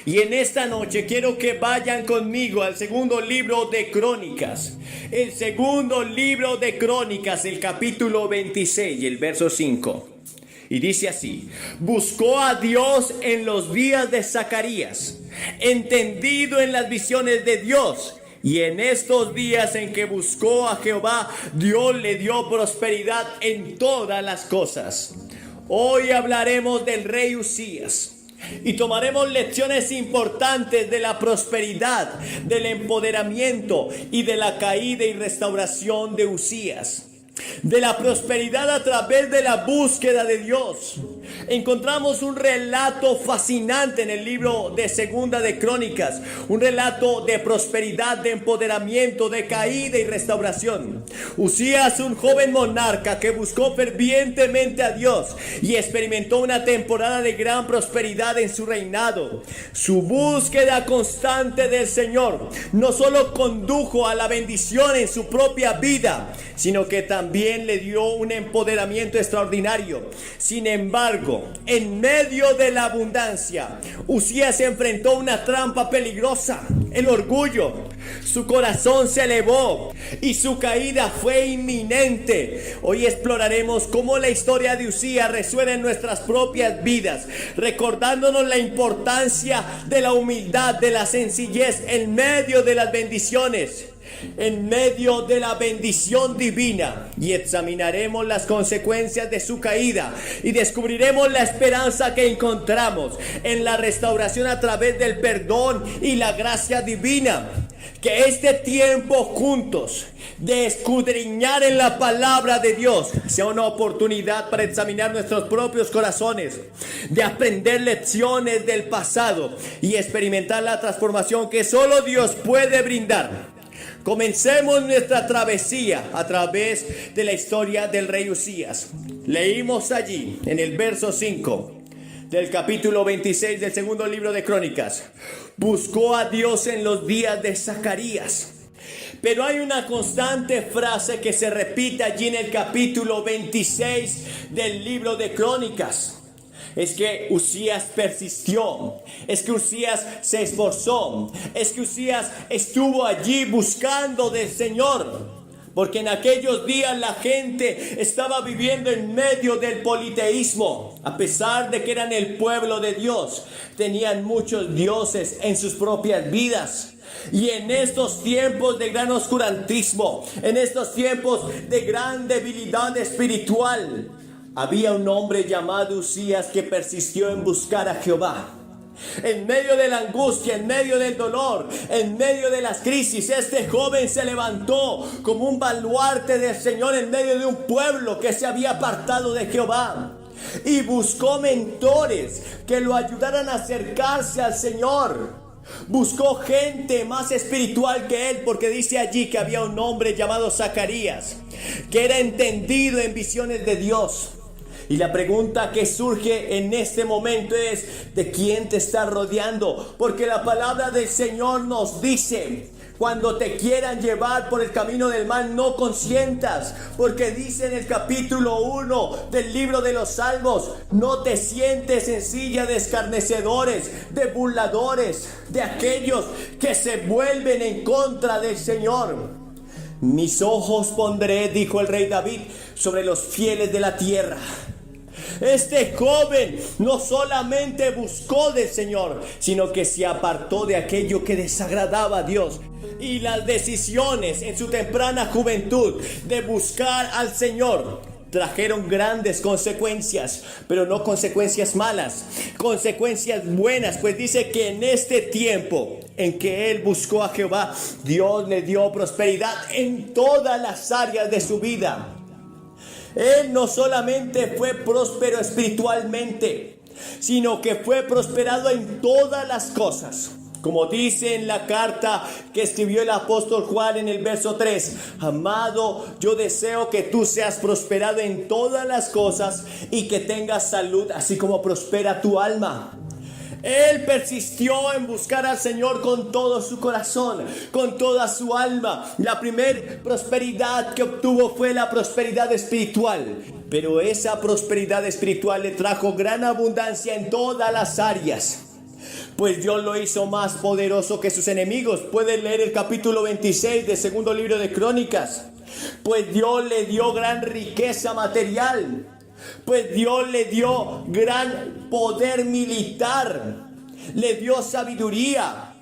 Y en esta noche quiero que vayan conmigo al segundo libro de Crónicas. El segundo libro de Crónicas, el capítulo 26 y el verso 5. Y dice así: buscó a Dios en los días de Zacarías, entendido en las visiones de Dios. Y en estos días en que buscó a Jehová, Dios le dio prosperidad en todas las cosas. Hoy hablaremos del rey Uzías y tomaremos lecciones importantes de la prosperidad, del empoderamiento y de la caída y restauración de Uzías. De la prosperidad a través de la búsqueda de Dios. Encontramos un relato fascinante en el libro de Segunda de Crónicas, un relato de prosperidad, de empoderamiento, de caída y restauración. Uzías, un joven monarca que buscó fervientemente a Dios y experimentó una temporada de gran prosperidad en su reinado. Su búsqueda constante del Señor no solo condujo a la bendición en su propia vida, sino que también le dio un empoderamiento extraordinario. Sin embargo, en medio de la abundancia, Uzías se enfrentó a una trampa peligrosa: el orgullo. Su corazón se elevó y su caída fue inminente. Hoy exploraremos cómo la historia de Uzías resuena en nuestras propias vidas, recordándonos la importancia de la humildad, de la sencillez en medio de las bendiciones, en medio de la bendición divina. Y examinaremos las consecuencias de su caída y descubriremos la esperanza que encontramos en la restauración a través del perdón y la gracia divina. Que este tiempo juntos de escudriñar en la palabra de Dios sea una oportunidad para examinar nuestros propios corazones, de aprender lecciones del pasado y experimentar la transformación que solo Dios puede brindar. Comencemos nuestra travesía a través de la historia del rey Uzías. Leímos allí en el verso 5 del capítulo 26 del segundo libro de Crónicas: buscó a Dios en los días de Zacarías. Pero hay una constante frase que se repite allí en el capítulo 26 del libro de Crónicas. Es que Uzías persistió, es que Uzías se esforzó, es que Uzías estuvo allí buscando del Señor. Porque en aquellos días la gente estaba viviendo en medio del politeísmo. A pesar de que eran el pueblo de Dios, tenían muchos dioses en sus propias vidas. Y en estos tiempos de gran oscurantismo, en estos tiempos de gran debilidad espiritual, había un hombre llamado Uzías que persistió en buscar a Jehová. En medio de la angustia, en medio del dolor, en medio de las crisis, este joven se levantó como un baluarte del Señor en medio de un pueblo que se había apartado de Jehová. Y buscó mentores que lo ayudaran a acercarse al Señor. Buscó gente más espiritual que él, porque dice allí que había un hombre llamado Zacarías, que era entendido en visiones de Dios. Y la pregunta que surge en este momento es: ¿de quién te estás rodeando? Porque la palabra del Señor nos dice: cuando te quieran llevar por el camino del mal, no consientas. Porque dice en el capítulo 1 del libro de los Salmos: no te sientes en silla de escarnecedores, de burladores, de aquellos que se vuelven en contra del Señor. Mis ojos pondré, dijo el rey David, sobre los fieles de la tierra. Este joven no solamente buscó del Señor, sino que se apartó de aquello que desagradaba a Dios. Y las decisiones en su temprana juventud de buscar al Señor trajeron grandes consecuencias, pero no consecuencias malas, consecuencias buenas, pues dice que en este tiempo en que él buscó a Jehová, Dios le dio prosperidad en todas las áreas de su vida. Él no solamente fue próspero espiritualmente, sino que fue prosperado en todas las cosas. Como dice en la carta que escribió el apóstol Juan en el verso 3: amado, yo deseo que tú seas prosperado en todas las cosas y que tengas salud, así como prospera tu alma. Él persistió en buscar al Señor con todo su corazón, con toda su alma. La primera prosperidad que obtuvo fue la prosperidad espiritual. Pero esa prosperidad espiritual le trajo gran abundancia en todas las áreas. pues Dios lo hizo más poderoso que sus enemigos. Pueden leer el capítulo 26 del segundo libro de Crónicas. Pues Dios le dio gran riqueza material. Pues Dios le dio gran poder militar. Le dio sabiduría.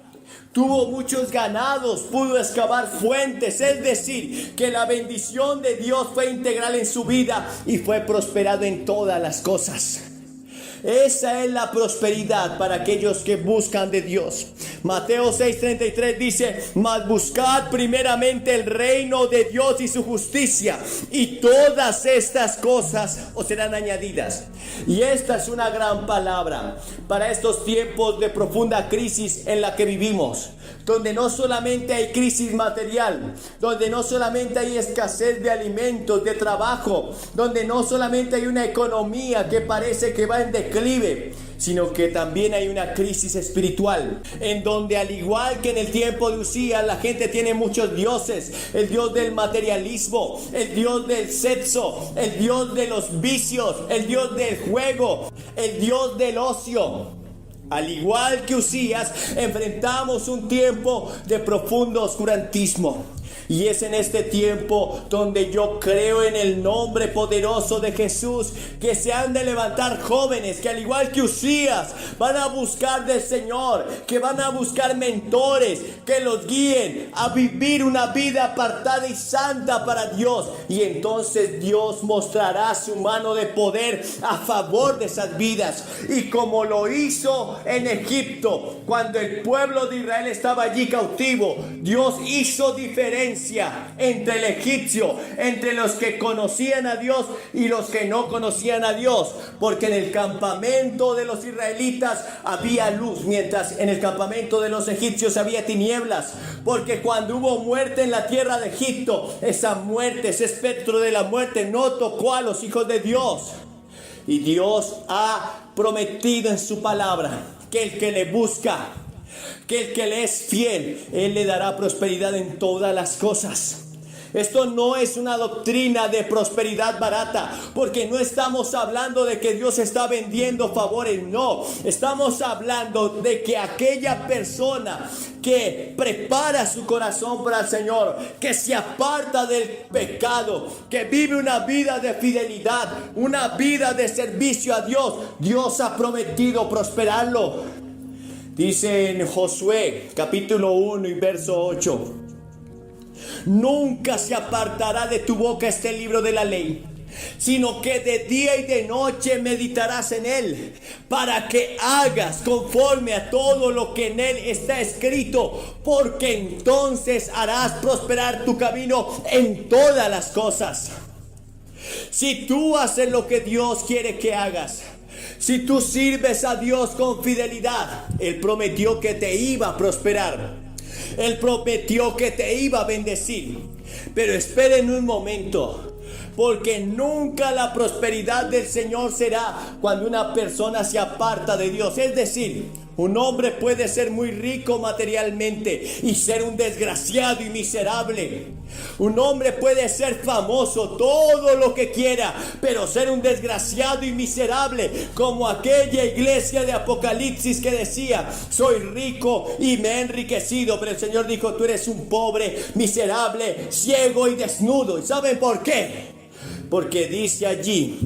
Tuvo muchos ganados, pudo excavar fuentes, es decir, que la bendición de Dios fue integral en su vida y fue prosperado en todas las cosas. Esa es la prosperidad para aquellos que buscan de Dios. Mateo 6:33 dice: mas buscad primeramente el reino de Dios y su justicia, y todas estas cosas os serán añadidas. Y esta es una gran palabra para estos tiempos de profunda crisis en la que vivimos, donde no solamente hay crisis material, donde no solamente hay escasez de alimentos, de trabajo, donde no solamente hay una economía que parece que va en declive, sino que también hay una crisis espiritual, en donde al igual que en el tiempo de Usías, la gente tiene muchos dioses: el dios del materialismo, el dios del sexo, el dios de los vicios, el dios del juego, el dios del ocio. Al igual que Usías, enfrentamos un tiempo de profundo oscurantismo. Y es en este tiempo donde yo creo en el nombre poderoso de Jesús que se han de levantar jóvenes que, al igual que Usías, van a buscar del Señor, que van a buscar mentores que los guíen a vivir una vida apartada y santa para Dios. Y entonces Dios mostrará su mano de poder a favor de esas vidas. Y como lo hizo en Egipto, cuando el pueblo de Israel estaba allí cautivo, Dios hizo diferencia entre el egipcio, entre los que conocían a Dios y los que no conocían a Dios, porque en el campamento de los israelitas había luz, mientras en el campamento de los egipcios había tinieblas, porque cuando hubo muerte en la tierra de Egipto, esa muerte, ese espectro de la muerte no tocó a los hijos de Dios. Y Dios ha prometido en su palabra que el que le busca, que el que le es fiel, Él le dará prosperidad en todas las cosas. Esto no es una doctrina de prosperidad barata, porque no estamos hablando de que Dios está vendiendo favores, no. Estamos hablando de que aquella persona que prepara su corazón para el Señor, que se aparta del pecado, que vive una vida de fidelidad, una vida de servicio a Dios, Dios ha prometido prosperarlo. Dice en Josué capítulo 1 y verso 8: nunca se apartará de tu boca este libro de la ley, sino que de día y de noche meditarás en él, para que hagas conforme a todo lo que en él está escrito, porque entonces harás prosperar tu camino en todas las cosas. Si tú haces lo que Dios quiere que hagas, si tú sirves a Dios con fidelidad, Él prometió que te iba a prosperar. Él prometió que te iba a bendecir. Pero esperen un momento, porque nunca la prosperidad del Señor será cuando una persona se aparta de Dios. Es decir, un hombre puede ser muy rico materialmente y ser un desgraciado y miserable. Un hombre puede ser famoso, todo lo que quiera, pero ser un desgraciado y miserable, como aquella iglesia de Apocalipsis que decía: soy rico y me he enriquecido, pero el Señor dijo: tú eres un pobre, miserable, ciego y desnudo. ¿Y saben por qué? Porque dice allí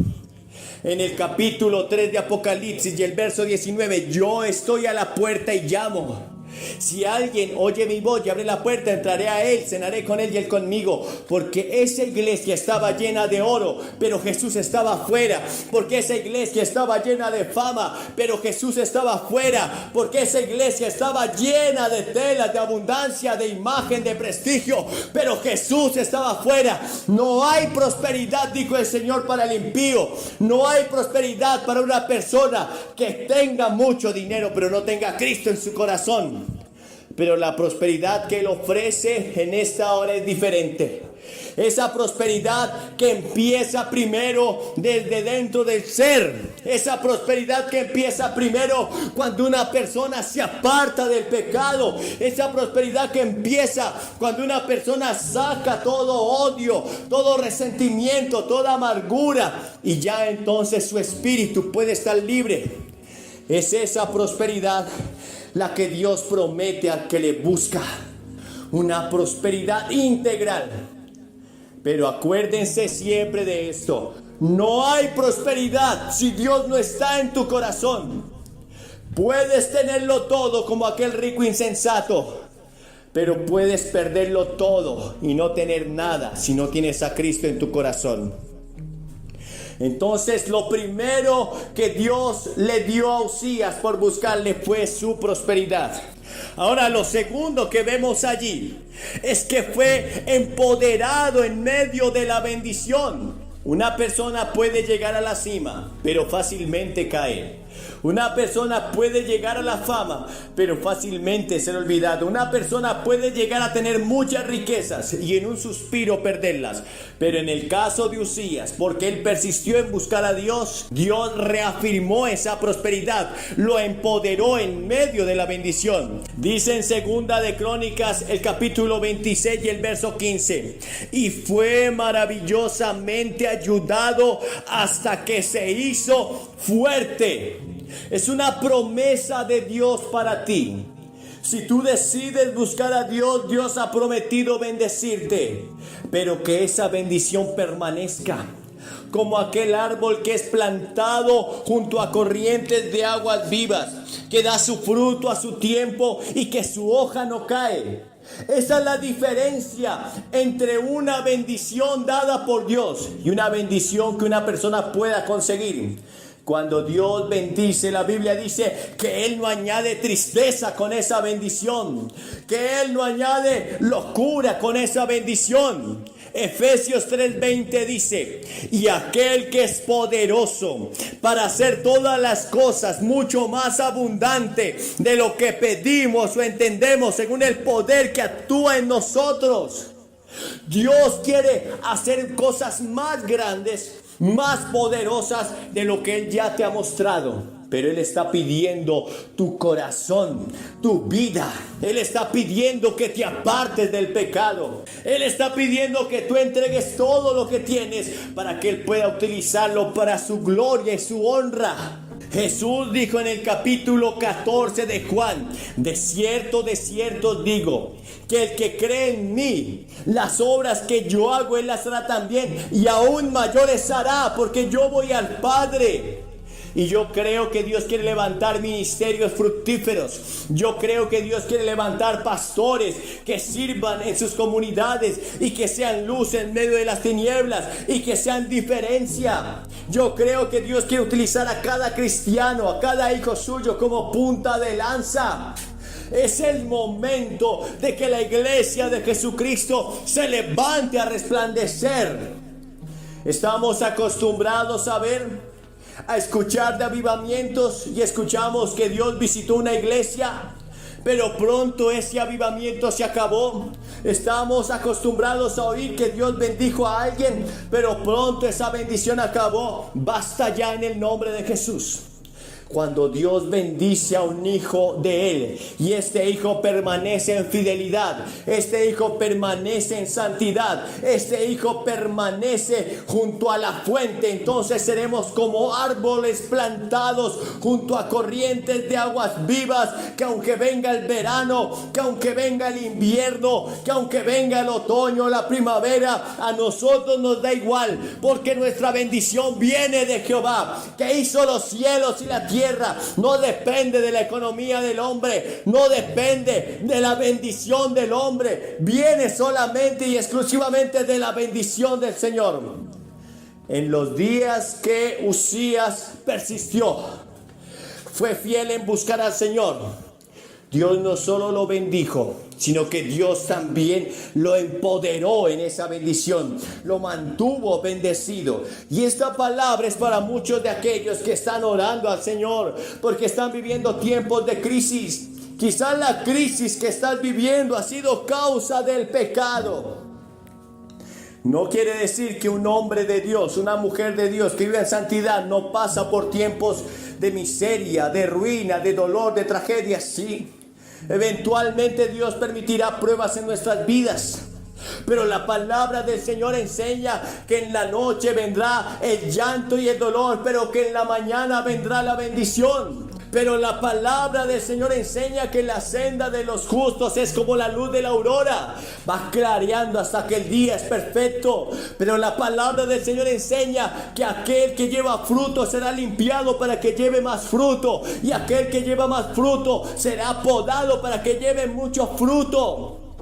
en el capítulo 3 de Apocalipsis y el verso 19: yo estoy a la puerta y llamo. Si alguien oye mi voz y abre la puerta, entraré a él, cenaré con él y él conmigo. Porque esa iglesia estaba llena de oro, pero Jesús estaba afuera. Porque esa iglesia estaba llena de fama, pero Jesús estaba afuera. Porque esa iglesia estaba llena de telas, de abundancia, de imagen, de prestigio, pero Jesús estaba afuera. No hay prosperidad, dijo el Señor, para el impío. No hay prosperidad para una persona que tenga mucho dinero, pero no tenga a Cristo en su corazón. Pero la prosperidad que Él ofrece en esta hora es diferente. Esa prosperidad que empieza primero desde dentro del ser. Esa prosperidad que empieza primero cuando una persona se aparta del pecado. Esa prosperidad que empieza cuando una persona saca todo odio, todo resentimiento, toda amargura. Y ya entonces su espíritu puede estar libre. Es esa prosperidad la que Dios promete al que le busca. Una prosperidad integral. Pero acuérdense siempre de esto. No hay prosperidad si Dios no está en tu corazón. Puedes tenerlo todo como aquel rico insensato, pero puedes perderlo todo y no tener nada si no tienes a Cristo en tu corazón. Entonces lo primero que Dios le dio a Uzías por buscarle fue su prosperidad. Ahora lo segundo que vemos allí es que fue empoderado en medio de la bendición. Una persona puede llegar a la cima, pero fácilmente cae. Una persona puede llegar a la fama, pero fácilmente ser olvidado. Una persona puede llegar a tener muchas riquezas y en un suspiro perderlas. Pero en el caso de Uzías, porque él persistió en buscar a Dios, Dios reafirmó esa prosperidad, lo empoderó en medio de la bendición. Dice en Segunda de Crónicas, el capítulo 26 y el verso 15: y fue maravillosamente ayudado hasta que se hizo fuerte. Es una promesa de Dios para ti. Si tú decides buscar a Dios, Dios ha prometido bendecirte, pero que esa bendición permanezca. Como aquel árbol que es plantado junto a corrientes de aguas vivas, que da su fruto a su tiempo y que su hoja no cae. Esa es la diferencia entre una bendición dada por Dios y una bendición que una persona pueda conseguir. Cuando Dios bendice, la Biblia dice que Él no añade tristeza con esa bendición, que Él no añade locura con esa bendición. Efesios 3:20 dice: y aquel que es poderoso para hacer todas las cosas mucho más abundante de lo que pedimos o entendemos, según el poder que actúa en nosotros. Dios quiere hacer cosas más grandes, más poderosas de lo que Él ya te ha mostrado. Pero Él está pidiendo tu corazón, tu vida. Él está pidiendo que te apartes del pecado. Él está pidiendo que tú entregues todo lo que tienes para que Él pueda utilizarlo para su gloria y su honra. Jesús dijo en el capítulo 14 de Juan: de cierto os digo, que el que cree en mí, las obras que yo hago, Él las hará también, y aún mayores hará, porque yo voy al Padre. Y yo creo que Dios quiere levantar ministerios fructíferos. Yo creo que Dios quiere levantar pastores que sirvan en sus comunidades y que sean luz en medio de las tinieblas y que sean diferencia. Yo creo que Dios quiere utilizar a cada cristiano, a cada hijo suyo como punta de lanza. Es el momento de que la iglesia de Jesucristo se levante a resplandecer. Estamos acostumbrados a escuchar de avivamientos y escuchamos que Dios visitó una iglesia, pero pronto ese avivamiento se acabó. Estamos acostumbrados a oír que Dios bendijo a alguien, pero pronto esa bendición acabó. Basta ya en el nombre de Jesús. Cuando Dios bendice a un hijo de Él y este hijo permanece en fidelidad, este hijo permanece en santidad, este hijo permanece junto a la fuente, entonces seremos como árboles plantados junto a corrientes de aguas vivas, que aunque venga el verano, que aunque venga el invierno, que aunque venga el otoño, la primavera, a nosotros nos da igual, porque nuestra bendición viene de Jehová, que hizo los cielos y la tierra. No depende de la economía del hombre, no depende de la bendición del hombre, viene solamente y exclusivamente de la bendición del Señor. En los días que Uzías persistió, fue fiel en buscar al Señor, Dios no solo lo bendijo, sino que Dios también lo empoderó en esa bendición, lo mantuvo bendecido. Y esta palabra es para muchos de aquellos que están orando al Señor, porque están viviendo tiempos de crisis. Quizás la crisis que estás viviendo ha sido causa del pecado. No quiere decir que un hombre de Dios, una mujer de Dios que vive en santidad no pasa por tiempos de miseria, de ruina, de dolor, de tragedia. Sí, eventualmente Dios permitirá pruebas en nuestras vidas, pero la palabra del Señor enseña que en la noche vendrá el llanto y el dolor, pero que en la mañana vendrá la bendición. Pero la palabra del Señor enseña que la senda de los justos es como la luz de la aurora, va clareando hasta que el día es perfecto. Pero la palabra del Señor enseña que aquel que lleva fruto será limpiado para que lleve más fruto, y aquel que lleva más fruto será podado para que lleve mucho fruto.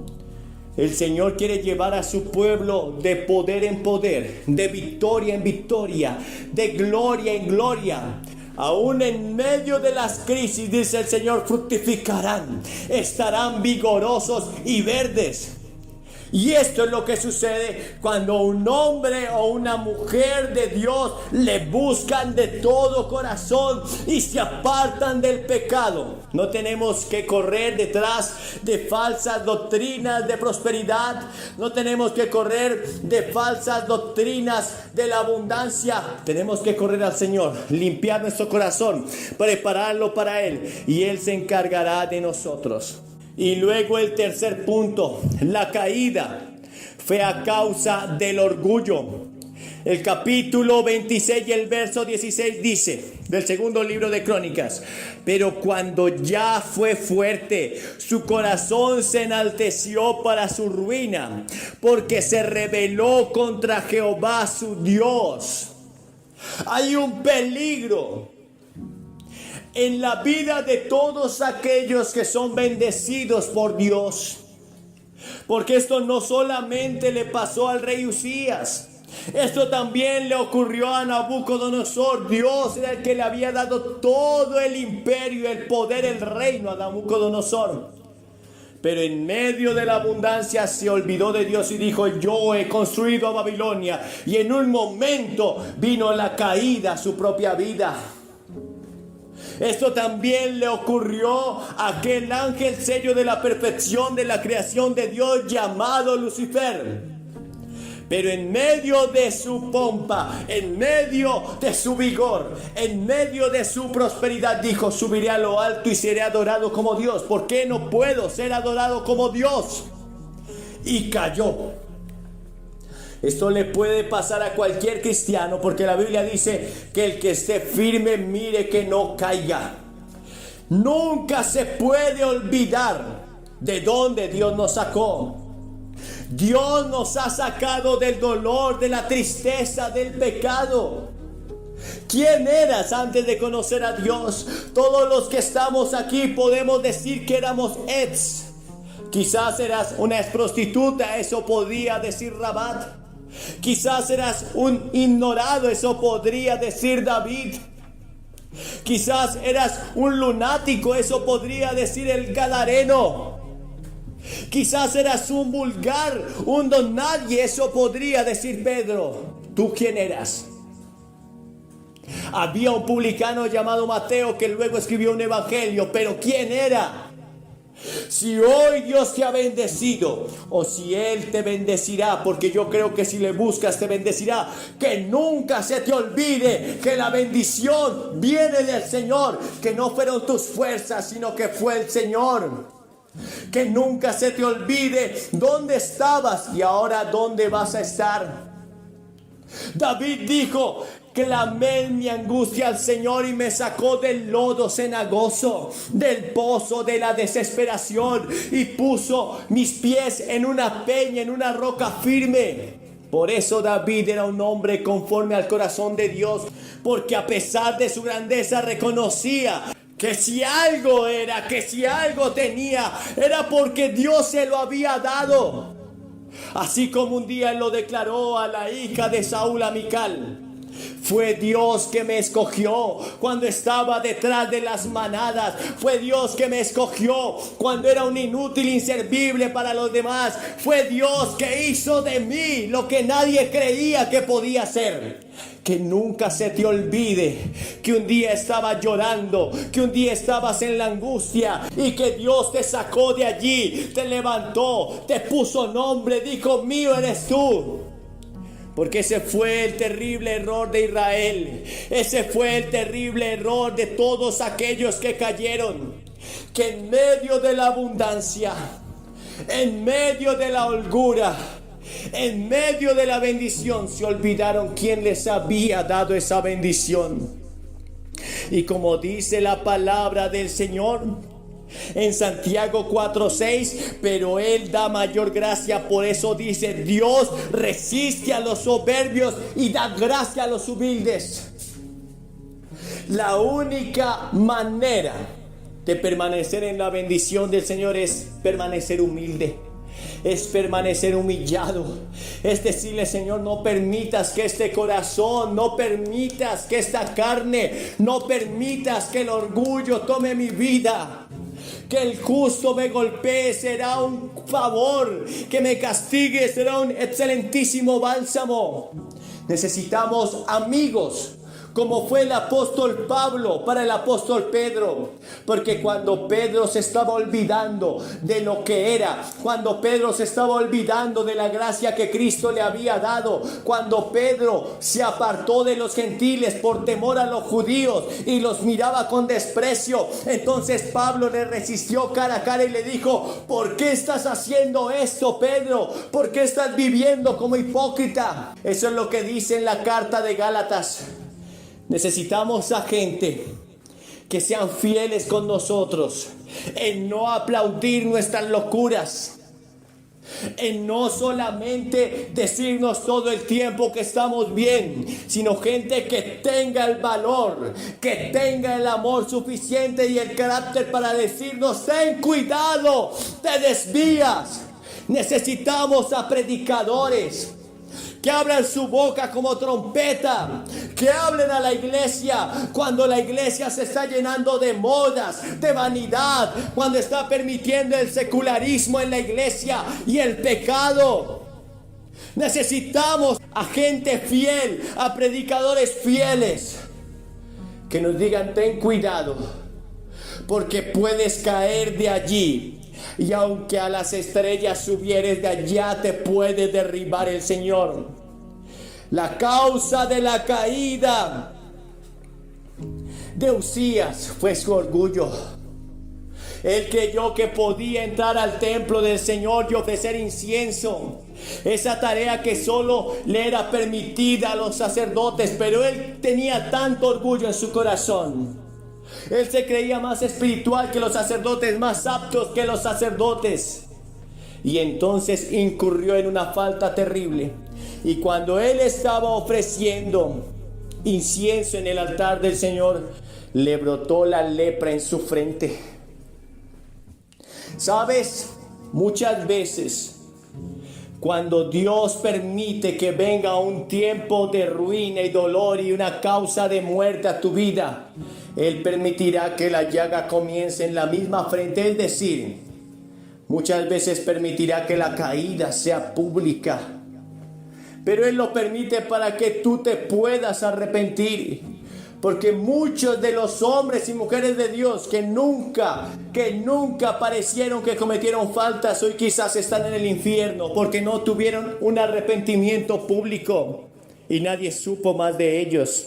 El Señor quiere llevar a su pueblo de poder en poder, de victoria en victoria, de gloria en gloria. Aún en medio de las crisis, dice el Señor, fructificarán, estarán vigorosos y verdes. Y esto es lo que sucede cuando un hombre o una mujer de Dios le buscan de todo corazón y se apartan del pecado. No tenemos que correr detrás de falsas doctrinas de prosperidad. No tenemos que correr de falsas doctrinas de la abundancia. Tenemos que correr al Señor, limpiar nuestro corazón, prepararlo para Él, y Él se encargará de nosotros. Y luego el tercer punto, la caída fue a causa del orgullo. El capítulo 26 y el verso 16 dice, del segundo libro de Crónicas: pero cuando ya fue fuerte, su corazón se enalteció para su ruina, porque se rebeló contra Jehová su Dios. Hay un peligro en la vida de todos aquellos que son bendecidos por Dios, porque esto no solamente le pasó al rey Usías, esto también le ocurrió a Nabucodonosor. Dios era el que le había dado todo el imperio, el poder, el reino a Nabucodonosor, pero en medio de la abundancia se olvidó de Dios y dijo: yo he construido a Babilonia, y en un momento vino la caída a su propia vida. Esto también le ocurrió a aquel ángel sello de la perfección de la creación de Dios llamado Lucifer. Pero en medio de su pompa, en medio de su vigor, en medio de su prosperidad, dijo: subiré a lo alto y seré adorado como Dios. ¿Por qué no puedo ser adorado como Dios? Y cayó. Esto le puede pasar a cualquier cristiano, porque la Biblia dice que el que esté firme mire que no caiga. Nunca se puede olvidar de dónde Dios nos sacó. Dios nos ha sacado del dolor, de la tristeza, del pecado. ¿Quién eras antes de conocer a Dios? Todos los que estamos aquí podemos decir que éramos ex. Quizás eras una ex prostituta, eso podría decir Rabat. Quizás eras un ignorado, eso podría decir David. Quizás eras un lunático, eso podría decir el gadareno. Quizás eras un vulgar, un don nadie, eso podría decir Pedro. ¿Tú quién eras? Había un publicano llamado Mateo que luego escribió un evangelio, pero ¿quién era? Si hoy Dios te ha bendecido, o si Él te bendecirá, porque yo creo que si le buscas te bendecirá, que nunca se te olvide que la bendición viene del Señor, que no fueron tus fuerzas, sino que fue el Señor. Que nunca se te olvide dónde estabas y ahora dónde vas a estar. David dijo: clamé en mi angustia al Señor y me sacó del lodo cenagoso, del pozo de la desesperación, y puso mis pies en una peña, en una roca firme. Por eso David era un hombre conforme al corazón de Dios, porque a pesar de su grandeza reconocía que si algo era, que si algo tenía, era porque Dios se lo había dado. Así como un día él lo declaró a la hija de Saúl, a Mical: fue Dios que me escogió cuando estaba detrás de las manadas. Fue Dios que me escogió cuando era un inútil, inservible para los demás. Fue Dios que hizo de mí lo que nadie creía que podía ser. Que nunca se te olvide que un día estabas llorando, que un día estabas en la angustia y que Dios te sacó de allí, te levantó, te puso nombre, dijo: mío eres tú. Porque ese fue el terrible error de Israel. Ese fue el terrible error de todos aquellos que cayeron. Que en medio de la abundancia, en medio de la holgura, en medio de la bendición, se olvidaron quién les había dado esa bendición. Y como dice la palabra del Señor en Santiago 4:6, pero Él da mayor gracia. Por eso dice: Dios resiste a los soberbios y da gracia a los humildes. La única manera de permanecer en la bendición del Señor es permanecer humilde, es permanecer humillado, es decirle: Señor, no permitas que este corazón, no permitas que esta carne, no permitas que el orgullo tome mi vida. Que el justo me golpee será un favor, que me castigue será un excelentísimo bálsamo. Necesitamos amigos, como fue el apóstol Pablo para el apóstol Pedro. Porque cuando Pedro se estaba olvidando de lo que era, cuando Pedro se estaba olvidando de la gracia que Cristo le había dado, cuando Pedro se apartó de los gentiles por temor a los judíos y los miraba con desprecio, entonces Pablo le resistió cara a cara y le dijo: ¿por qué estás haciendo esto, Pedro? ¿Por qué estás viviendo como hipócrita? Eso es lo que dice en la carta de Gálatas. Necesitamos a gente que sean fieles con nosotros, en no aplaudir nuestras locuras, en no solamente decirnos todo el tiempo que estamos bien, sino gente que tenga el valor, que tenga el amor suficiente y el carácter para decirnos: ten cuidado, te desvías. Necesitamos a predicadores que abran su boca como trompeta, que hablen a la iglesia cuando la iglesia se está llenando de modas, de vanidad, cuando está permitiendo el secularismo en la iglesia y el pecado. Necesitamos a gente fiel, a predicadores fieles, que nos digan: ten cuidado, porque puedes caer de allí. Y aunque a las estrellas subieres, de allá te puede derribar el Señor. La causa de la caída de Uzías fue su orgullo. Él creyó que podía entrar al templo del Señor y ofrecer incienso, esa tarea que solo le era permitida a los sacerdotes. Pero él tenía tanto orgullo en su corazón. Él se creía más espiritual que los sacerdotes, más aptos que los sacerdotes. Y entonces incurrió en una falta terrible. Y cuando él estaba ofreciendo incienso en el altar del Señor, le brotó la lepra en su frente. ¿Sabes? Muchas veces, cuando Dios permite que venga un tiempo de ruina y dolor y una causa de muerte a tu vida, Él permitirá que la llaga comience en la misma frente. Es decir, muchas veces permitirá que la caída sea pública. Pero Él lo permite para que tú te puedas arrepentir. Porque muchos de los hombres y mujeres de Dios que nunca parecieron que cometieron faltas, hoy quizás están en el infierno porque no tuvieron un arrepentimiento público y nadie supo más de ellos.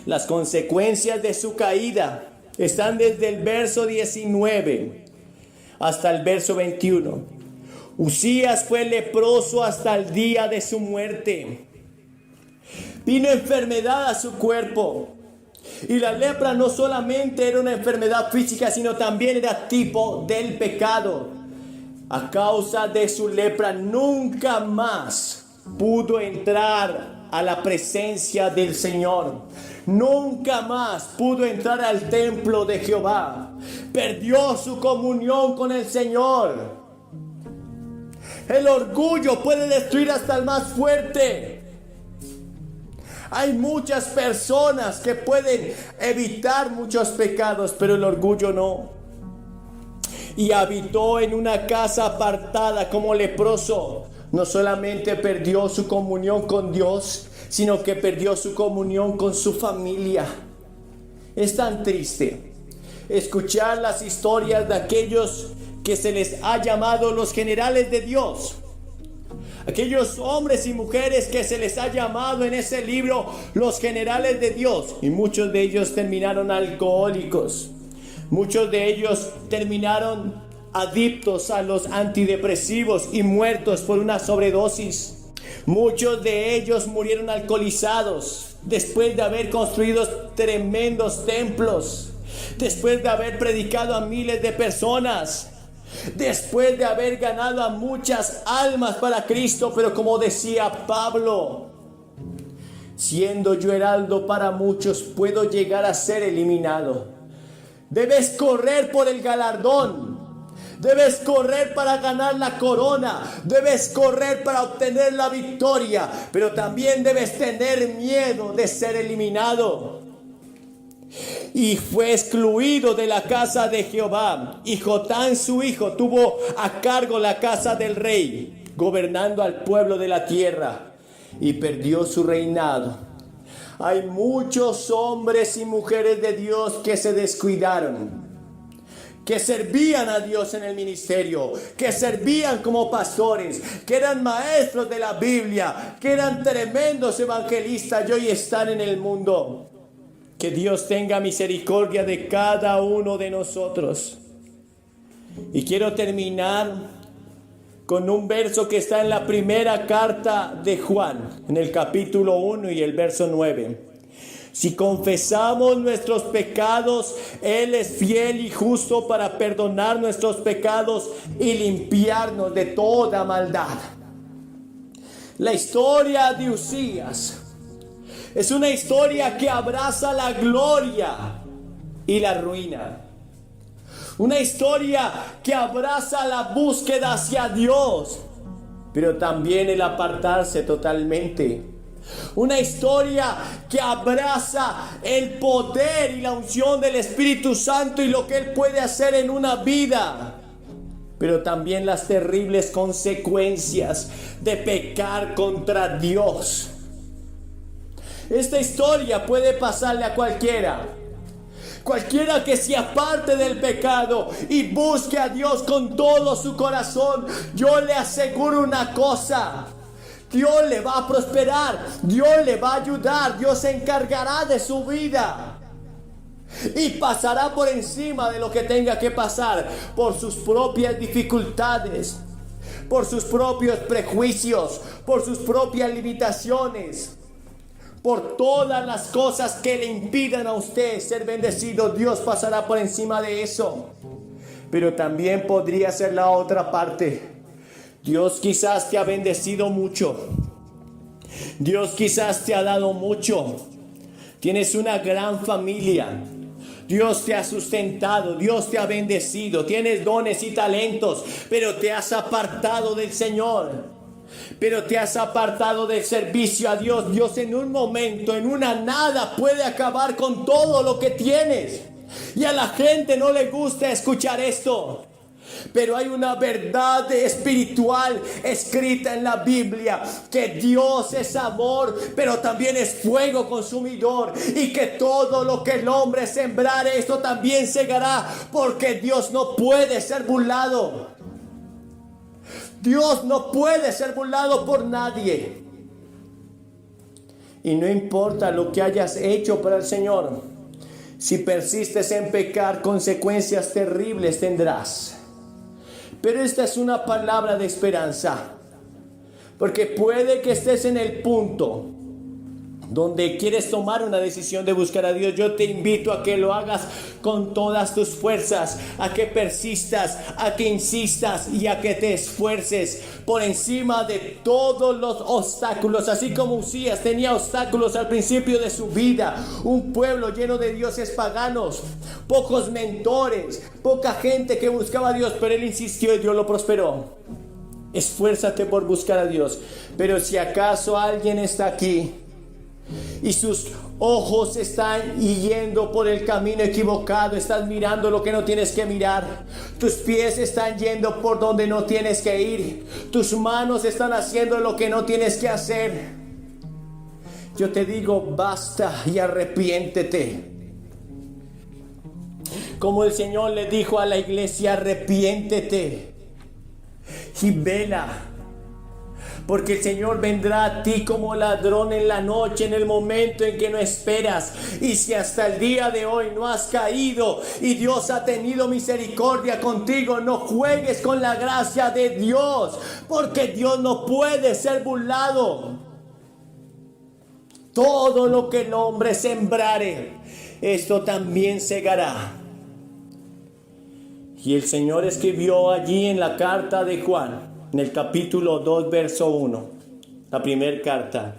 Las consecuencias de su caída están desde el verso 19 hasta el verso 21. Uzías fue leproso hasta el día de su muerte. Vino enfermedad a su cuerpo. Y la lepra no solamente era una enfermedad física, sino también era tipo del pecado. A causa de su lepra nunca más pudo entrar a la presencia del Señor. Nunca más pudo entrar al templo de Jehová. Perdió su comunión con el Señor. El orgullo puede destruir hasta el más fuerte. Hay muchas personas que pueden evitar muchos pecados, pero el orgullo no. Y habitó en una casa apartada como leproso. No solamente perdió su comunión con Dios, sino que perdió su comunión con su familia. Es tan triste escuchar las historias de aquellos que se les ha llamado los generales de Dios. Aquellos hombres y mujeres que se les ha llamado en ese libro los generales de Dios. Y muchos de ellos terminaron alcohólicos. Muchos de ellos terminaron adictos a los antidepresivos y muertos por una sobredosis. Muchos de ellos murieron alcoholizados. después de haber construido tremendos templos, después de haber predicado a miles de personas, después de haber ganado a muchas almas para Cristo, pero como decía Pablo, siendo yo heraldo para muchos, puedo llegar a ser eliminado. Debes correr por el galardón. Debes correr para ganar la corona. Debes correr para obtener la victoria. Pero también debes tener miedo de ser eliminado. Y fue excluido de la casa de Jehová. Y Jotán su hijo tuvo a cargo la casa del rey, gobernando al pueblo de la tierra. Y perdió su reinado. Hay muchos hombres y mujeres de Dios que se descuidaron, que servían a Dios en el ministerio, que servían como pastores, que eran maestros de la Biblia, que eran tremendos evangelistas y hoy están en el mundo. Que Dios tenga misericordia de cada uno de nosotros. Y quiero terminar con un verso que está en la primera carta de Juan, en el capítulo 1 y el verso 9. Si confesamos nuestros pecados, Él es fiel y justo para perdonar nuestros pecados y limpiarnos de toda maldad. La historia de Uzías es una historia que abraza la gloria y la ruina. Una historia que abraza la búsqueda hacia Dios, pero también el apartarse totalmente. Una historia que abraza el poder y la unción del Espíritu Santo y lo que Él puede hacer en una vida, pero también las terribles consecuencias de pecar contra Dios. Esta historia puede pasarle a cualquiera. Cualquiera que se aparte del pecado y busque a Dios con todo su corazón, yo le aseguro una cosa: Dios le va a prosperar, Dios le va a ayudar, Dios se encargará de su vida y pasará por encima de lo que tenga que pasar, por sus propias dificultades, por sus propios prejuicios, por sus propias limitaciones. Por todas las cosas que le impidan a usted ser bendecido, Dios pasará por encima de eso. Pero también podría ser la otra parte. Dios quizás te ha bendecido mucho. Dios quizás te ha dado mucho. Tienes una gran familia. Dios te ha sustentado, Dios te ha bendecido. Tienes dones y talentos, pero te has apartado del Señor. Pero te has apartado del servicio a Dios. Dios en un momento, en una nada, puede acabar con todo lo que tienes. Y a la gente no le gusta escuchar esto. Pero hay una verdad espiritual escrita en la Biblia: que Dios es amor, pero también es fuego consumidor. Y que todo lo que el hombre sembrare, esto también segará. Porque Dios no puede ser burlado. Dios no puede ser burlado por nadie. Y no importa lo que hayas hecho para el Señor, si persistes en pecar, consecuencias terribles tendrás. Pero esta es una palabra de esperanza, porque puede que estés en el punto donde quieres tomar una decisión de buscar a Dios. Yo te invito a que lo hagas con todas tus fuerzas, a que persistas, a que insistas y a que te esfuerces por encima de todos los obstáculos. Así como Uzías tenía obstáculos al principio de su vida, un pueblo lleno de dioses paganos, pocos mentores, poca gente que buscaba a Dios, pero él insistió y Dios lo prosperó. Esfuérzate por buscar a Dios. Pero si acaso alguien está aquí y sus ojos están yendo por el camino equivocado, estás mirando lo que no tienes que mirar, tus pies están yendo por donde no tienes que ir, tus manos están haciendo lo que no tienes que hacer, yo te digo, basta y arrepiéntete. Como el Señor le dijo a la iglesia: arrepiéntete y vela. Porque el Señor vendrá a ti como ladrón en la noche, en el momento en que no esperas. Y si hasta el día de hoy no has caído y Dios ha tenido misericordia contigo, no juegues con la gracia de Dios, porque Dios no puede ser burlado. Todo lo que el hombre sembrare, esto también segará. Y el Señor escribió allí en la carta de Juan, en el capítulo 2, verso 1, la primera carta: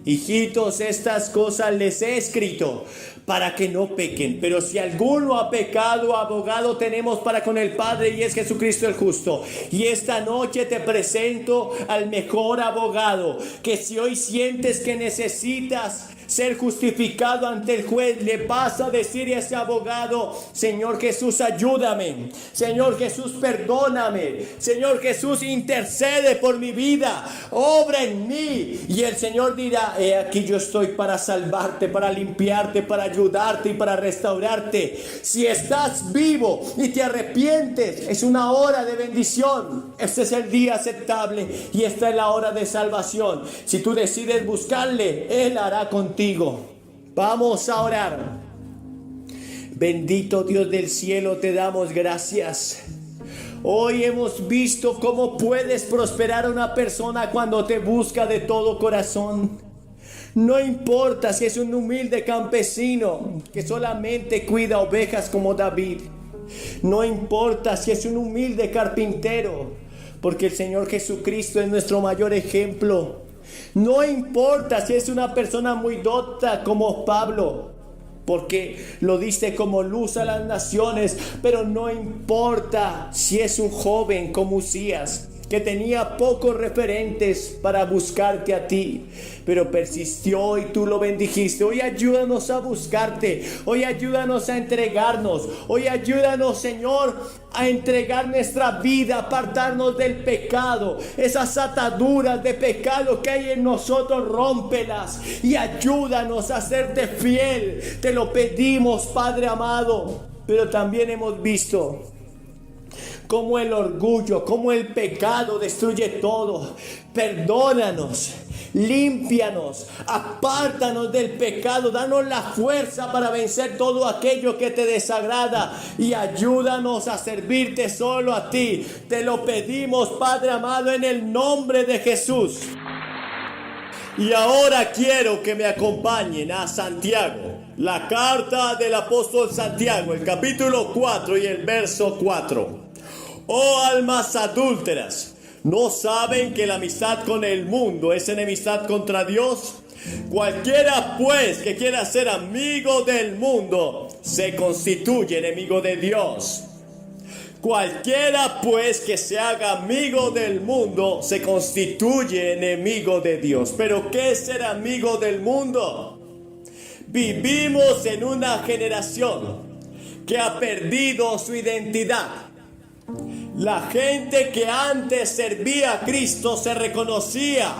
hijitos, estas cosas les he escrito para que no pequen. Pero si alguno ha pecado, abogado tenemos para con el Padre, y es Jesucristo el justo. Y esta noche te presento al mejor abogado, que si hoy sientes que necesitas ser justificado ante el juez, le vas a decir a ese abogado: Señor Jesús, ayúdame. Señor Jesús, perdóname. Señor Jesús, intercede por mi vida. Obra en mí. Y el Señor dirá: he aquí yo estoy para salvarte, para limpiarte, para ayudarte y para restaurarte. Si estás vivo y te arrepientes, es una hora de bendición. Este es el día aceptable y esta es la hora de salvación. Si tú decides buscarle, Él hará contigo. Vamos a orar. Bendito Dios del cielo, te damos gracias. Hoy hemos visto cómo puedes prosperar a una persona cuando te busca de todo corazón. No importa si es un humilde campesino que solamente cuida ovejas como David. No importa si es un humilde carpintero, porque el Señor Jesucristo es nuestro mayor ejemplo. No importa si es una persona muy docta como Pablo, porque lo diste como luz a las naciones. Pero no importa si es un joven como Usías, que tenía pocos referentes para buscarte a ti, pero persistió y tú lo bendijiste. Hoy ayúdanos a buscarte. Hoy ayúdanos a entregarnos. Hoy ayúdanos, Señor, a entregar nuestra vida, apartarnos del pecado. Esas ataduras de pecado que hay en nosotros, rómpelas y ayúdanos a serte fiel. Te lo pedimos, Padre amado. Pero también hemos visto cómo el orgullo, cómo el pecado destruye todo. Perdónanos, límpianos, apártanos del pecado, danos la fuerza para vencer todo aquello que te desagrada y ayúdanos a servirte solo a ti. Te lo pedimos, Padre amado, en el nombre de Jesús. Y ahora quiero que me acompañen a Santiago, la carta del apóstol Santiago, el capítulo 4 y el verso 4. Oh almas adúlteras, ¿no saben que la amistad con el mundo es enemistad contra Dios? Cualquiera pues que quiera ser amigo del mundo se constituye enemigo de Dios. Cualquiera pues que se haga amigo del mundo se constituye enemigo de Dios. ¿Pero qué es ser amigo del mundo? Vivimos en una generación que ha perdido su identidad. La gente que antes servía a Cristo se reconocía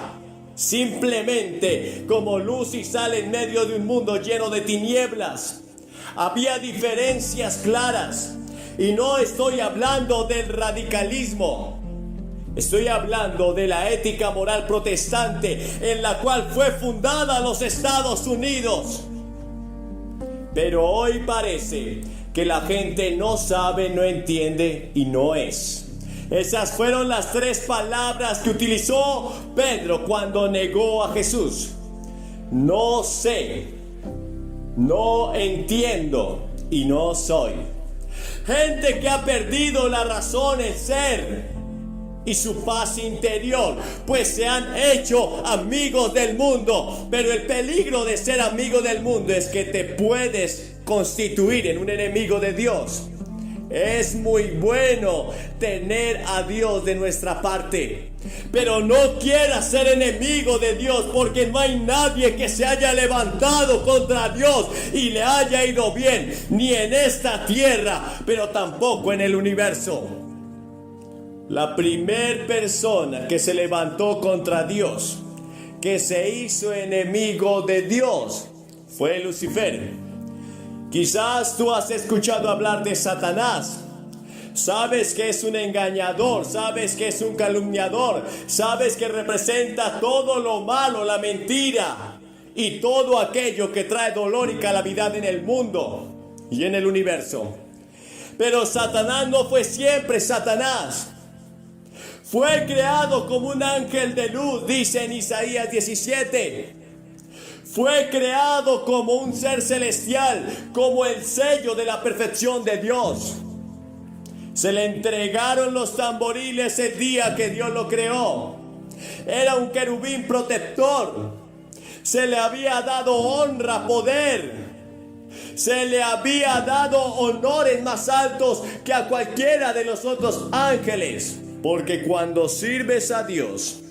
simplemente como luz y sal en medio de un mundo lleno de tinieblas. Había diferencias claras. Y no estoy hablando del radicalismo. Estoy hablando de la ética moral protestante en la cual fue fundada los Estados Unidos. Pero hoy parece que la gente no sabe, no entiende y no es. Esas fueron las 3 palabras que utilizó Pedro cuando negó a Jesús. No sé, no entiendo y no soy. Gente que ha perdido la razón, el ser y su paz interior, pues se han hecho amigos del mundo. Pero el peligro de ser amigo del mundo es que te puedes constituir en un enemigo de Dios. Es muy bueno tener a Dios de nuestra parte, pero no quieras ser enemigo de Dios, porque no hay nadie que se haya levantado contra Dios y le haya ido bien, ni en esta tierra, pero tampoco en el universo. La primer persona que se levantó contra Dios, que se hizo enemigo de Dios, fue Lucifer. Quizás tú has escuchado hablar de Satanás. Sabes que es un engañador, sabes que es un calumniador, sabes que representa todo lo malo, la mentira y todo aquello que trae dolor y calamidad en el mundo y en el universo. Pero Satanás no fue siempre Satanás. Fue creado como un ángel de luz, dice en Isaías 17. Fue creado como un ser celestial, como el sello de la perfección de Dios. Se le entregaron los tamboriles el día que Dios lo creó. Era un querubín protector. Se le había dado honra, poder. Se le había dado honores más altos que a cualquiera de los otros ángeles. Porque cuando sirves a Dios,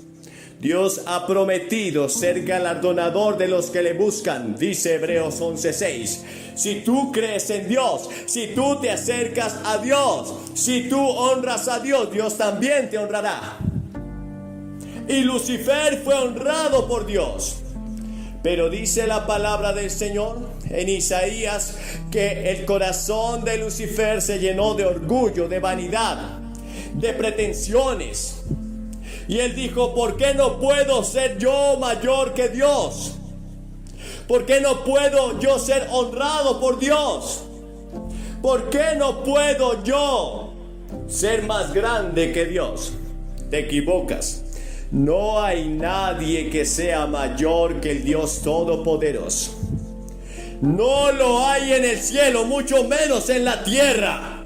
Dios ha prometido ser galardonador de los que le buscan, dice Hebreos 11:6. Si tú crees en Dios, si tú te acercas a Dios, si tú honras a Dios, Dios también te honrará. Y Lucifer fue honrado por Dios. Pero dice la palabra del Señor en Isaías que el corazón de Lucifer se llenó de orgullo, de vanidad, de pretensiones. Y él dijo, ¿por qué no puedo ser yo mayor que Dios? ¿Por qué no puedo yo ser honrado por Dios? ¿Por qué no puedo yo ser más grande que Dios? Te equivocas. No hay nadie que sea mayor que el Dios Todopoderoso. No lo hay en el cielo, mucho menos en la tierra.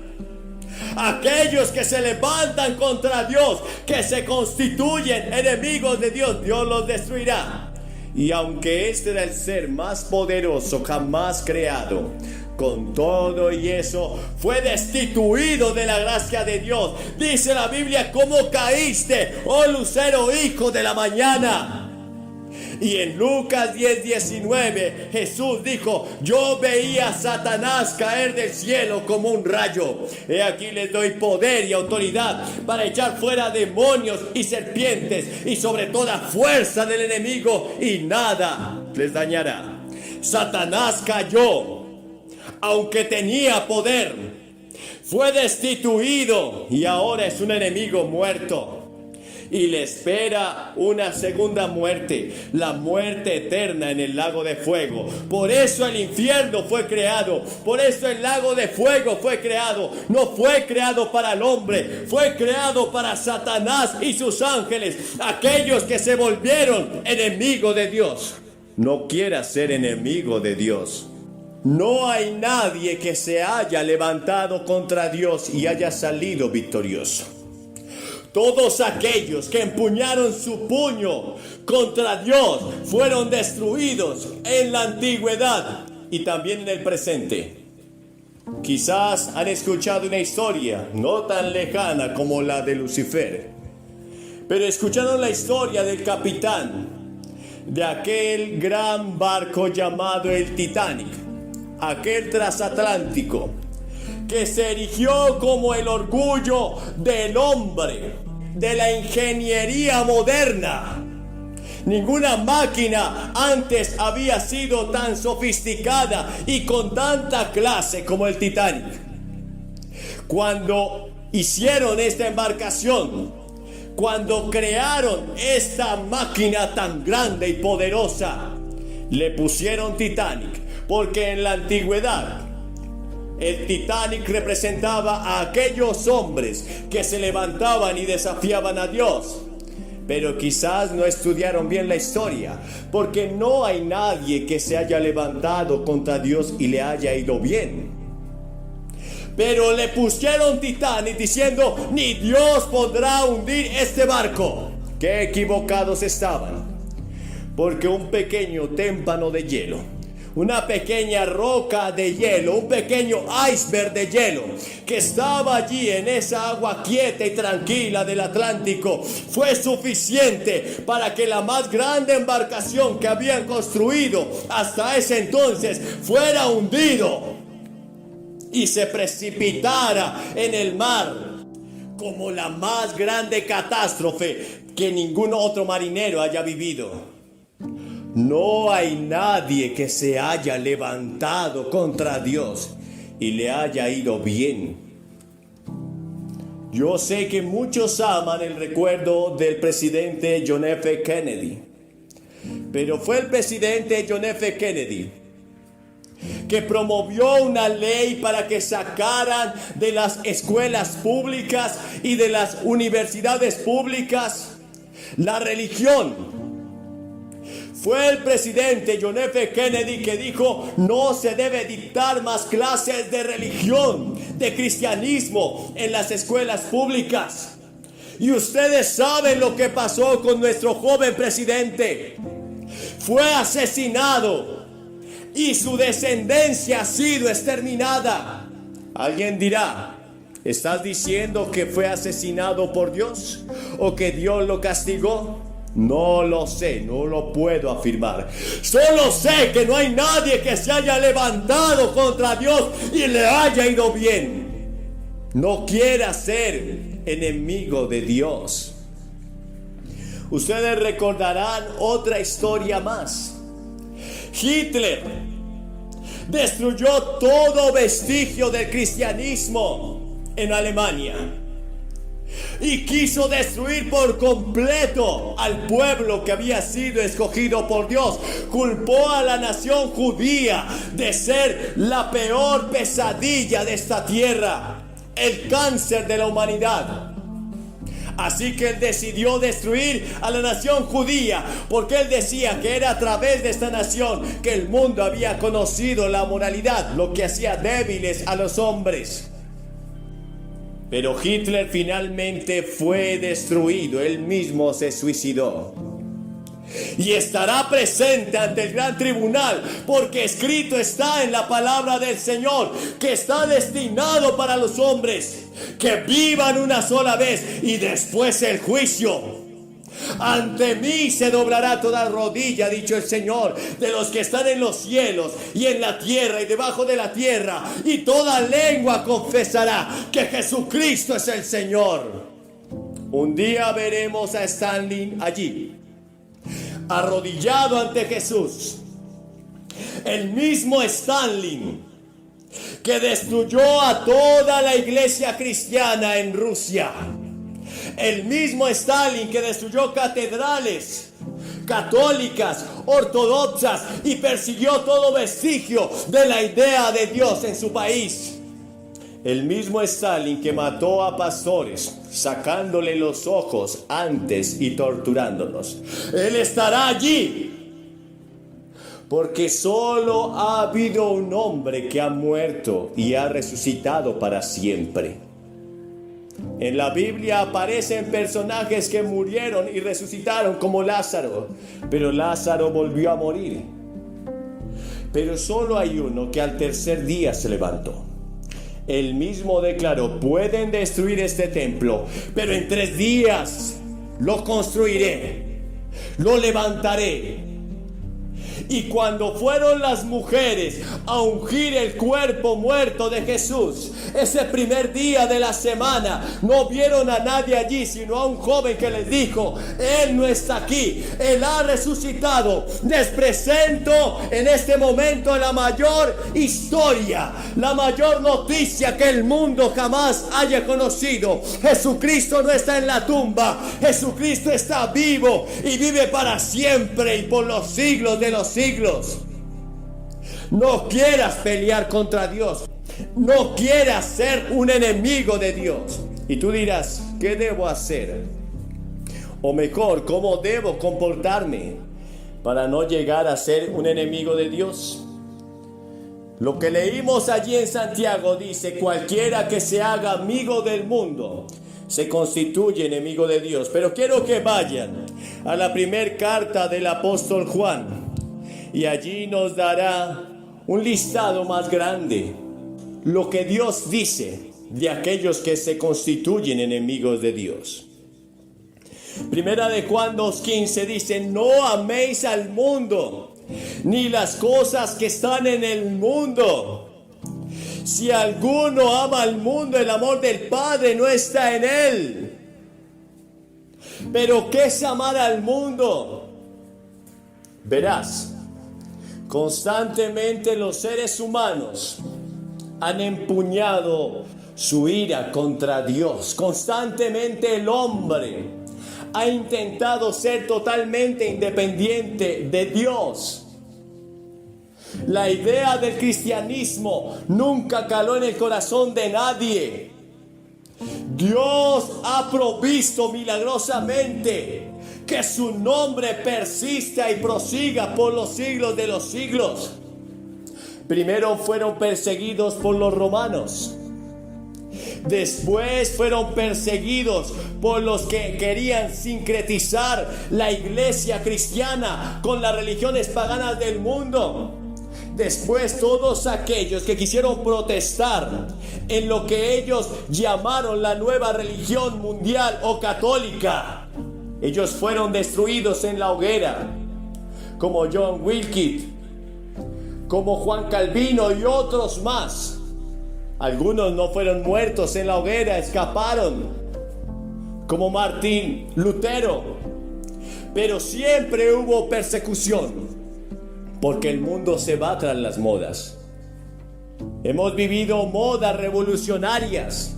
Aquellos que se levantan contra Dios, que se constituyen enemigos de Dios, Dios los destruirá. Y aunque este era el ser más poderoso jamás creado, con todo y eso fue destituido de la gracia de Dios. Dice la Biblia, ¿cómo caíste, oh lucero, hijo de la mañana? Y en Lucas 10:19 Jesús dijo, yo veía a Satanás caer del cielo como un rayo. He aquí les doy poder y autoridad para echar fuera demonios y serpientes y sobre toda fuerza del enemigo, y nada les dañará. Satanás cayó, aunque tenía poder. Fue destituido y ahora es un enemigo muerto. Y le espera una segunda muerte, la muerte eterna en el lago de fuego. Por eso el infierno fue creado, por eso el lago de fuego fue creado. No fue creado para el hombre, fue creado para Satanás y sus ángeles, aquellos que se volvieron enemigos de Dios. No quieras ser enemigo de Dios. No hay nadie que se haya levantado contra Dios y haya salido victorioso. Todos aquellos que empuñaron su puño contra Dios fueron destruidos en la antigüedad y también en el presente. Quizás han escuchado una historia no tan lejana como la de Lucifer, pero escucharon la historia del capitán de aquel gran barco llamado el Titanic, aquel transatlántico que se erigió como el orgullo del hombre, de la ingeniería moderna. Ninguna máquina antes había sido tan sofisticada y con tanta clase como el Titanic. Cuando hicieron esta embarcación, cuando crearon esta máquina tan grande y poderosa, le pusieron Titanic, porque en la antigüedad el Titanic representaba a aquellos hombres que se levantaban y desafiaban a Dios. Pero quizás no estudiaron bien la historia, porque no hay nadie que se haya levantado contra Dios y le haya ido bien. Pero le pusieron Titanic diciendo, ni Dios podrá hundir este barco. Qué equivocados estaban, porque un pequeño témpano de hielo, una pequeña roca de hielo, un pequeño iceberg de hielo que estaba allí en esa agua quieta y tranquila del Atlántico, fue suficiente para que la más grande embarcación que habían construido hasta ese entonces fuera hundido y se precipitara en el mar como la más grande catástrofe que ningún otro marinero haya vivido. No hay nadie que se haya levantado contra Dios y le haya ido bien. Yo sé que muchos aman el recuerdo del presidente John F. Kennedy, pero fue el presidente John F. Kennedy que promovió una ley para que sacaran de las escuelas públicas y de las universidades públicas la religión. Fue el presidente John F. Kennedy que dijo: no se debe dictar más clases de religión, de cristianismo en las escuelas públicas. Y ustedes saben lo que pasó con nuestro joven presidente. Fue asesinado y su descendencia ha sido exterminada. Alguien dirá: ¿estás diciendo que fue asesinado por Dios o que Dios lo castigó? No lo sé, no lo puedo afirmar. Solo sé que no hay nadie que se haya levantado contra Dios y le haya ido bien. No quiera ser enemigo de Dios. Ustedes recordarán otra historia más. Hitler destruyó todo vestigio del cristianismo en Alemania y quiso destruir por completo al pueblo que había sido escogido por Dios. Culpó a la nación judía de ser la peor pesadilla de esta tierra, el cáncer de la humanidad. Así que él decidió destruir a la nación judía, porque él decía que era a través de esta nación que el mundo había conocido la moralidad, lo que hacía débiles a los hombres. Pero Hitler finalmente fue destruido, él mismo se suicidó. Y estará presente ante el gran tribunal, porque escrito está en la palabra del Señor que está destinado para los hombres que vivan una sola vez y después el juicio. Ante mí se doblará toda rodilla, ha dicho el Señor, de los que están en los cielos y en la tierra y debajo de la tierra, y toda lengua confesará que Jesucristo es el Señor. Un día veremos a Stalin allí, arrodillado ante Jesús. El mismo Stalin que destruyó a toda la iglesia cristiana en Rusia. El mismo Stalin que destruyó catedrales católicas, ortodoxas y persiguió todo vestigio de la idea de Dios en su país. El mismo Stalin que mató a pastores, sacándole los ojos antes y torturándolos. Él estará allí, porque solo ha habido un hombre que ha muerto y ha resucitado para siempre. En la Biblia aparecen personajes que murieron y resucitaron, como Lázaro, pero Lázaro volvió a morir. Pero solo hay uno que al tercer día se levantó. Él mismo declaró: pueden destruir este templo, pero en 3 días lo construiré, lo levantaré. Y cuando fueron las mujeres a ungir el cuerpo muerto de Jesús, ese primer día de la semana, no vieron a nadie allí, sino a un joven que les dijo: Él no está aquí, Él ha resucitado. Les presento en este momento la mayor historia, la mayor noticia que el mundo jamás haya conocido. Jesucristo no está en la tumba, Jesucristo está vivo y vive para siempre y por los siglos de los siglos. No quieras pelear contra Dios, no quieras ser un enemigo de Dios. Y tú dirás: ¿qué debo hacer? O mejor, ¿cómo debo comportarme para no llegar a ser un enemigo de Dios? Lo que leímos allí en Santiago dice: cualquiera que se haga amigo del mundo se constituye enemigo de Dios. Pero quiero que vayan a la primera carta del apóstol Juan, y allí nos dará un listado más grande, lo que Dios dice de aquellos que se constituyen enemigos de Dios. Primera de Juan 2:15 dice: no améis al mundo, ni las cosas que están en el mundo. Si alguno ama al mundo, el amor del Padre no está en él. Pero ¿qué es amar al mundo? Verás, constantemente los seres humanos han empuñado su ira contra Dios. Constantemente el hombre ha intentado ser totalmente independiente de Dios. La idea del cristianismo nunca caló en el corazón de nadie. Dios ha provisto milagrosamente Que su nombre persista y prosiga por los siglos de los siglos. Primero fueron perseguidos por los romanos. Después fueron perseguidos por los que querían sincretizar la iglesia cristiana con las religiones paganas del mundo. Después todos aquellos que quisieron protestar en lo que ellos llamaron la nueva religión mundial o católica, ellos fueron destruidos en la hoguera, como John Wycliffe, como Juan Calvino y otros más. Algunos no fueron muertos en la hoguera, escaparon, como Martín Lutero. Pero siempre hubo persecución, porque el mundo se va tras las modas. Hemos vivido modas revolucionarias.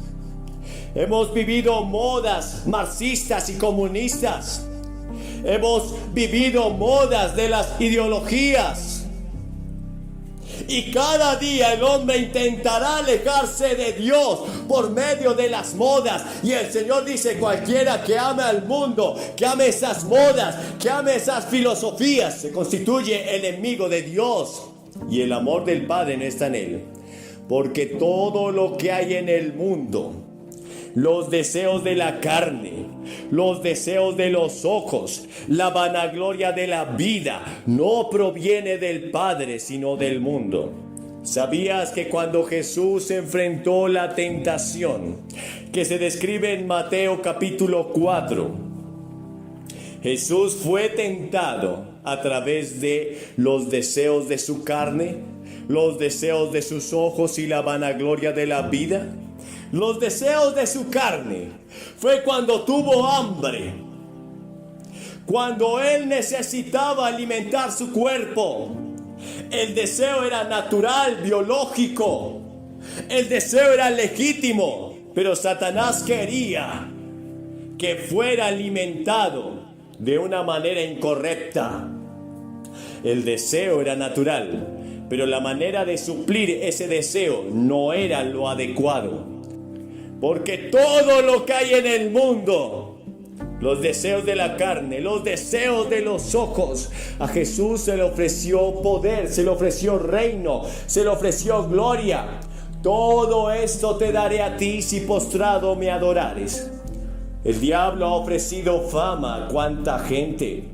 Hemos vivido modas marxistas y comunistas. Hemos vivido modas de las ideologías. Y cada día el hombre intentará alejarse de Dios por medio de las modas. Y el Señor dice: cualquiera que ame al mundo, que ame esas modas, que ame esas filosofías, se constituye enemigo de Dios. Y el amor del Padre no está en él. Porque todo lo que hay en el mundo, los deseos de la carne, los deseos de los ojos, la vanagloria de la vida, no proviene del Padre, sino del mundo. ¿Sabías que cuando Jesús enfrentó la tentación, que se describe en Mateo capítulo 4, Jesús fue tentado a través de los deseos de su carne, los deseos de sus ojos y la vanagloria de la vida? Los deseos de su carne fue cuando tuvo hambre, cuando él necesitaba alimentar su cuerpo. El deseo era natural, biológico. El deseo era legítimo, pero Satanás quería que fuera alimentado de una manera incorrecta. El deseo era natural, pero la manera de suplir ese deseo no era lo adecuado. Porque todo lo que hay en el mundo, los deseos de la carne, los deseos de los ojos, a Jesús se le ofreció poder, se le ofreció reino, se le ofreció gloria. Todo esto te daré a ti si postrado me adorares. El diablo ha ofrecido fama a cuánta gente.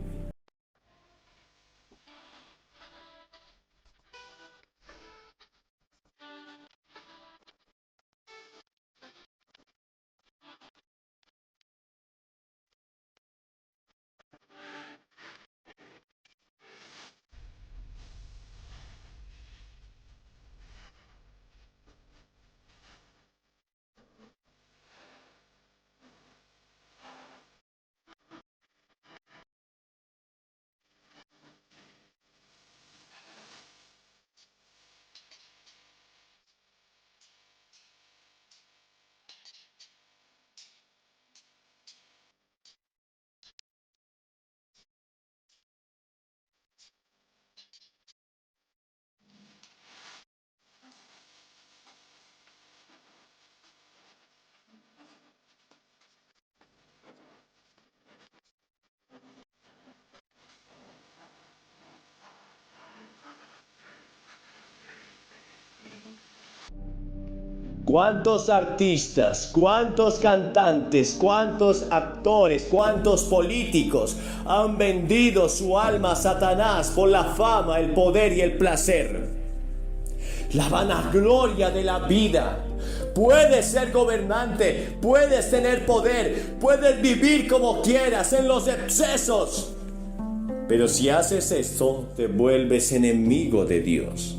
¿Cuántos artistas, cuántos cantantes, cuántos actores, cuántos políticos han vendido su alma a Satanás por la fama, el poder y el placer? La vanagloria de la vida. Puedes ser gobernante, puedes tener poder, puedes vivir como quieras en los excesos. Pero si haces esto, te vuelves enemigo de Dios.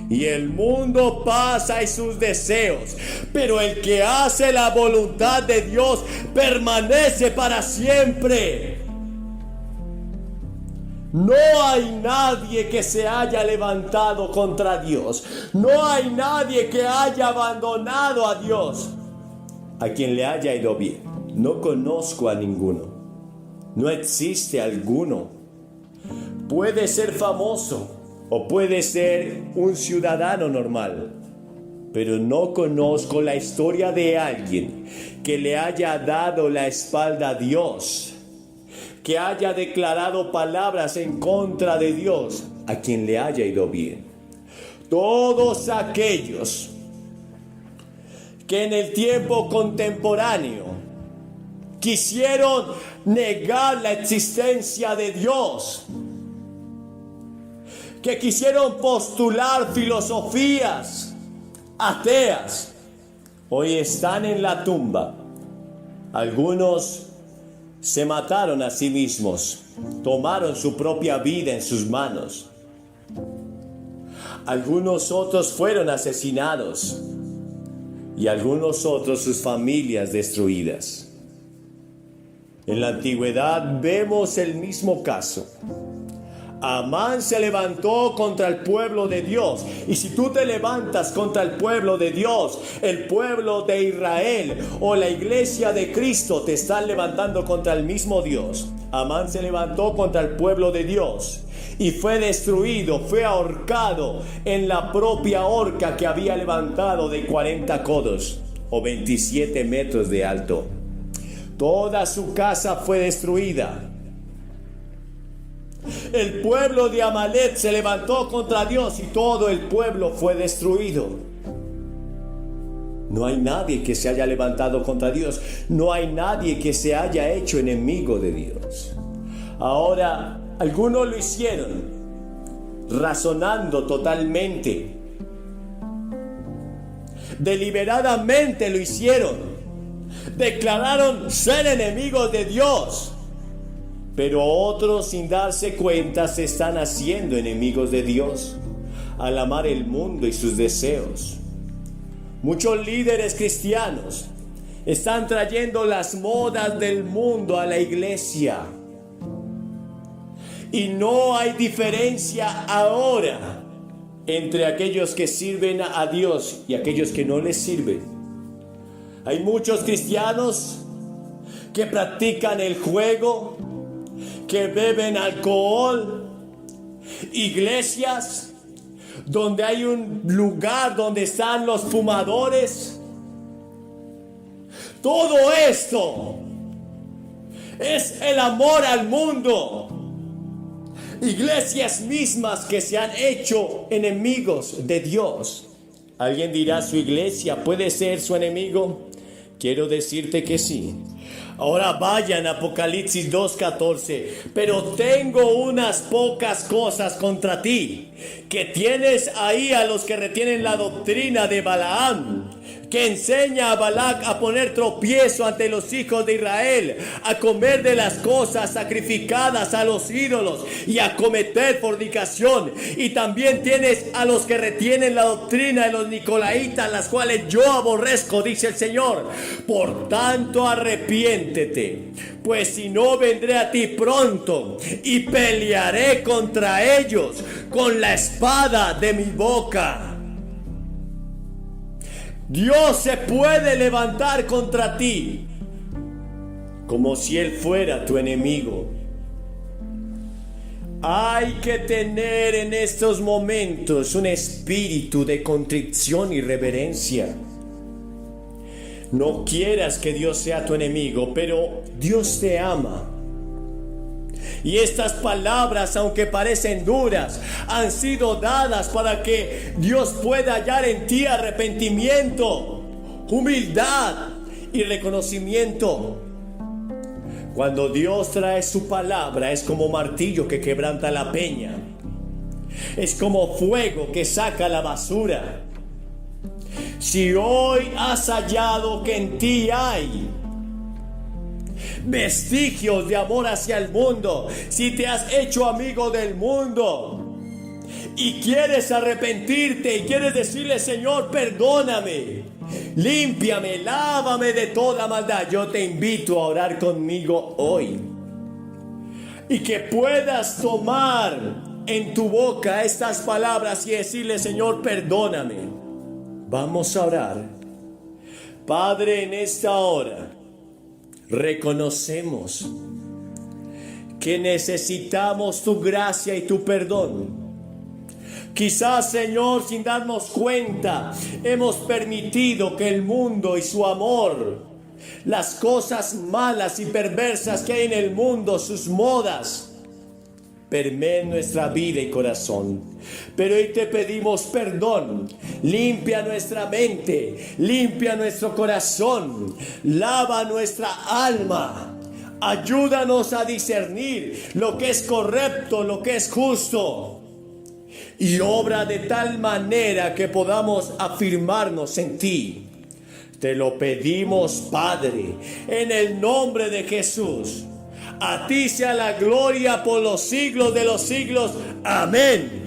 Y el mundo pasa y sus deseos, pero el que hace la voluntad de Dios permanece para siempre. No hay nadie que se haya levantado contra Dios. No hay nadie que haya abandonado a Dios. A quien le haya ido bien. No conozco a ninguno. No existe alguno. Puede ser famoso o puede ser un ciudadano normal, pero no conozco la historia de alguien que le haya dado la espalda a Dios, que haya declarado palabras en contra de Dios a quien le haya ido bien. Todos aquellos que en el tiempo contemporáneo quisieron negar la existencia de Dios, que quisieron postular filosofías ateas, hoy están en la tumba. Algunos se mataron a sí mismos, tomaron su propia vida en sus manos. Algunos otros fueron asesinados y algunos otros sus familias destruidas. En la antigüedad vemos el mismo caso. Amán se levantó contra el pueblo de Dios. Y si tú te levantas contra el pueblo de Dios, el pueblo de Israel o la iglesia de Cristo te están levantando contra el mismo Dios. Amán se levantó contra el pueblo de Dios y fue destruido, fue ahorcado en la propia horca que había levantado de 40 codos o 27 metros de alto. Toda su casa fue destruida. El pueblo de Amalek se levantó contra Dios y todo el pueblo fue destruido. No hay nadie que se haya levantado contra Dios. No hay nadie que se haya hecho enemigo de Dios. Ahora, algunos lo hicieron razonando totalmente. Deliberadamente lo hicieron. Declararon ser enemigos de Dios. Pero otros, sin darse cuenta, se están haciendo enemigos de Dios al amar el mundo y sus deseos. Muchos líderes cristianos están trayendo las modas del mundo a la iglesia. Y no hay diferencia ahora entre aquellos que sirven a Dios y aquellos que no les sirven. Hay muchos cristianos que practican el juego, que beben alcohol, iglesias donde hay un lugar donde están los fumadores. Todo esto es el amor al mundo. Iglesias mismas que se han hecho enemigos de Dios. ¿Alguien dirá, su iglesia puede ser su enemigo? Quiero decirte que sí. Ahora vayan a Apocalipsis 2:14. Pero tengo unas pocas cosas contra ti, que tienes ahí a los que retienen la doctrina de Balaam, que enseña a Balac a poner tropiezo ante los hijos de Israel, a comer de las cosas sacrificadas a los ídolos y a cometer fornicación. Y también tienes a los que retienen la doctrina de los nicolaitas, las cuales yo aborrezco, dice el Señor. Por tanto, arrepiéntete, pues si no, vendré a ti pronto y pelearé contra ellos con la espada de mi boca. Dios se puede levantar contra ti como si Él fuera tu enemigo. Hay que tener en estos momentos un espíritu de contrición y reverencia. No quieras que Dios sea tu enemigo, pero Dios te ama. Y estas palabras, aunque parecen duras, han sido dadas para que Dios pueda hallar en ti arrepentimiento, humildad y reconocimiento. Cuando Dios trae su palabra, es como martillo que quebranta la peña. Es como fuego que saca la basura. Si hoy has hallado que en ti hay vestigios de amor hacia el mundo, si te has hecho amigo del mundo y quieres arrepentirte y quieres decirle, Señor, perdóname, límpiame, lávame de toda maldad, yo te invito a orar conmigo hoy y que puedas tomar en tu boca estas palabras y decirle, Señor, perdóname. Vamos a orar. Padre, en esta hora reconocemos que necesitamos tu gracia y tu perdón. Quizás, Señor, sin darnos cuenta, hemos permitido que el mundo y su amor las cosas malas y perversas que hay en el mundo, sus modas, permeen nuestra vida y corazón. Pero hoy te pedimos perdón. Limpia nuestra mente, limpia nuestro corazón, lava nuestra alma. Ayúdanos a discernir lo que es correcto, lo que es justo. Y obra de tal manera que podamos afirmarnos en ti. Te lo pedimos, Padre, en el nombre de Jesús. A ti sea la gloria por los siglos de los siglos. Amén.